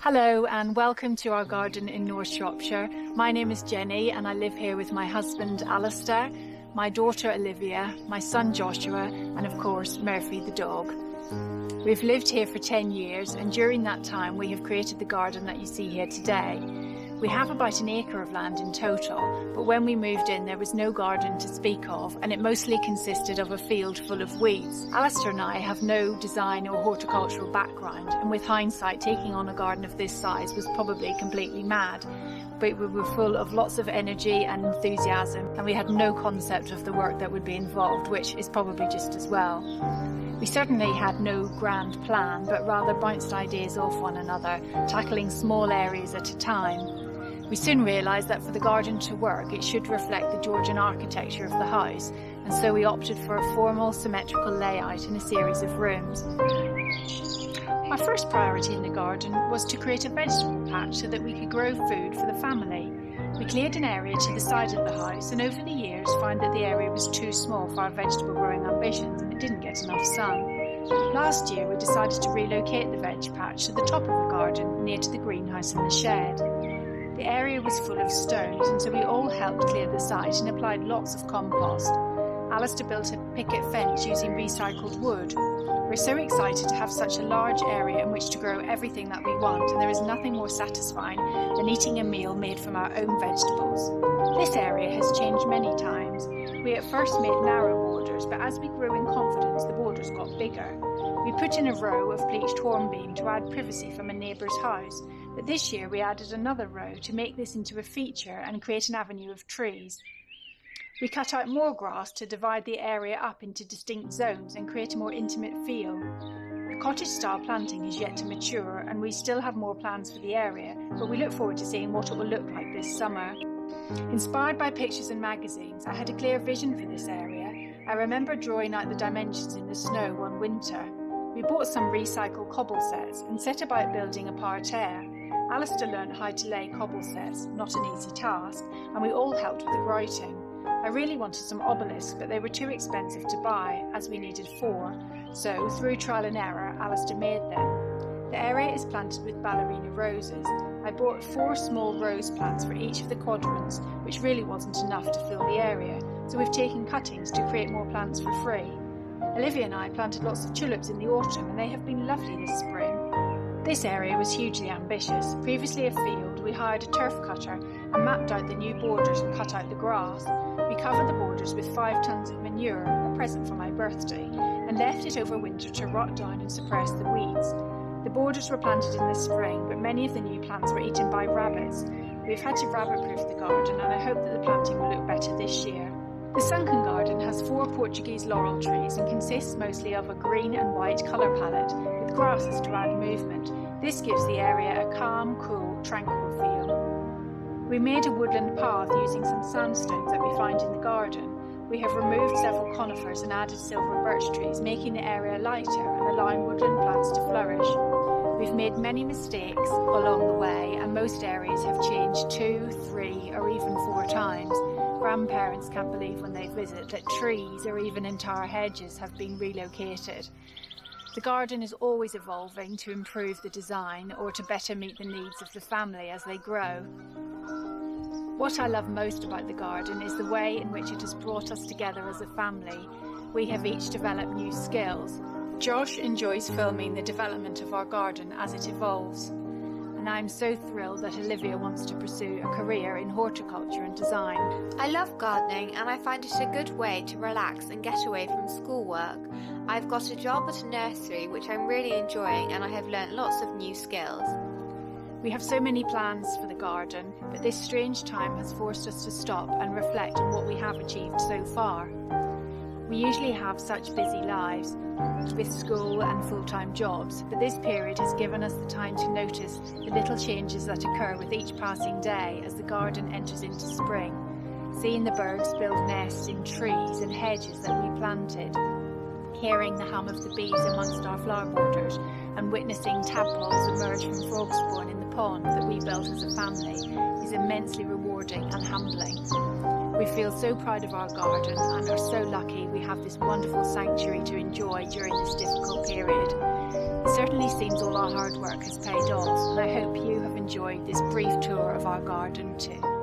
Hello and welcome to our garden in North Shropshire. My name is Jenny and I live here with my husband Alistair, my daughter Olivia, my son Joshua and of course Murphy the dog. We've lived here for 10 years and during that time we have created the garden that you see here today. We have about an acre of land in total, but when we moved in there was no garden to speak of and it mostly consisted of a field full of weeds. Alistair and I have no design or horticultural background and with hindsight taking on a garden of this size was probably completely mad. But we were full of lots of energy and enthusiasm and we had no concept of the work that would be involved, which is probably just as well. We certainly had no grand plan, but rather bounced ideas off one another, tackling small areas at a time. We soon realised that for the garden to work, it should reflect the Georgian architecture of the house, and so we opted for a formal, symmetrical layout in a series of rooms. My first priority in the garden was to create a vegetable patch so that we could grow food for the family. We cleared an area to the side of the house and over the years found that the area was too small for our vegetable growing ambitions and it didn't get enough sun. Last year we decided to relocate the veg patch to the top of the garden near to the greenhouse and the shed. The area was full of stones and so we all helped clear the site and applied lots of compost. Alistair built a picket fence using recycled wood. We're so excited to have such a large area in which to grow everything that we want and there is nothing more satisfying than eating a meal made from our own vegetables. This area has changed many times. We at first made narrow borders, but as we grew in confidence the borders got bigger. We put in a row of bleached hornbeam to add privacy from a neighbour's house, but this year we added another row to make this into a feature and create an avenue of trees. We cut out more grass to divide the area up into distinct zones and create a more intimate feel. The cottage-style planting is yet to mature and we still have more plans for the area, but we look forward to seeing what it will look like this summer. Inspired by pictures and magazines, I had a clear vision for this area. I remember drawing out the dimensions in the snow one winter. We bought some recycled cobble sets and set about building a parterre. Alistair learnt how to lay cobble sets, not an easy task, and we all helped with the grouting. I really wanted some obelisks, but they were too expensive to buy, as we needed 4, so through trial and error, Alistair made them. The area is planted with ballerina roses. I bought 4 small rose plants for each of the quadrants, which really wasn't enough to fill the area, so we've taken cuttings to create more plants for free. Olivia and I planted lots of tulips in the autumn, and they have been lovely this spring. This area was hugely ambitious. Previously a field, we hired a turf cutter and mapped out the new borders and cut out the grass. We covered the borders with 5 tons of manure, a present for my birthday, and left it over winter to rot down and suppress the weeds. The borders were planted in the spring, but many of the new plants were eaten by rabbits. We've had to rabbit-proof the garden and I hope that the planting will look better this year. The sunken garden has 4 Portuguese laurel trees and consists mostly of a green and white colour palette, with grasses to add movement. This gives the area a calm, cool, tranquil feel. We made a woodland path using some sandstones that we find in the garden. We have removed several conifers and added silver birch trees, making the area lighter and allowing woodland plants to flourish. We've made many mistakes along the way and most areas have changed 2, 3 or even 4 times. Grandparents can't believe when they visit that trees or even entire hedges have been relocated. The garden is always evolving to improve the design or to better meet the needs of the family as they grow. What I love most about the garden is the way in which it has brought us together as a family. We have each developed new skills. Josh enjoys filming the development of our garden as it evolves. And I'm so thrilled that Olivia wants to pursue a career in horticulture and design. I love gardening and I find it a good way to relax and get away from schoolwork. I've got a job at a nursery which I'm really enjoying and I have learnt lots of new skills. We have so many plans for the garden, but this strange time has forced us to stop and reflect on what we have achieved so far. We usually have such busy lives, with school and full-time jobs, but this period has given us the time to notice the little changes that occur with each passing day as the garden enters into spring. Seeing the birds build nests in trees and hedges that we planted, hearing the hum of the bees amongst our flower borders, and witnessing tadpoles emerge from frog spawn in the pond that we built as a family is immensely rewarding and humbling. We feel so proud of our garden and are so lucky we have this wonderful sanctuary to enjoy during this difficult period. It certainly seems all our hard work has paid off, and I hope you have enjoyed this brief tour of our garden too.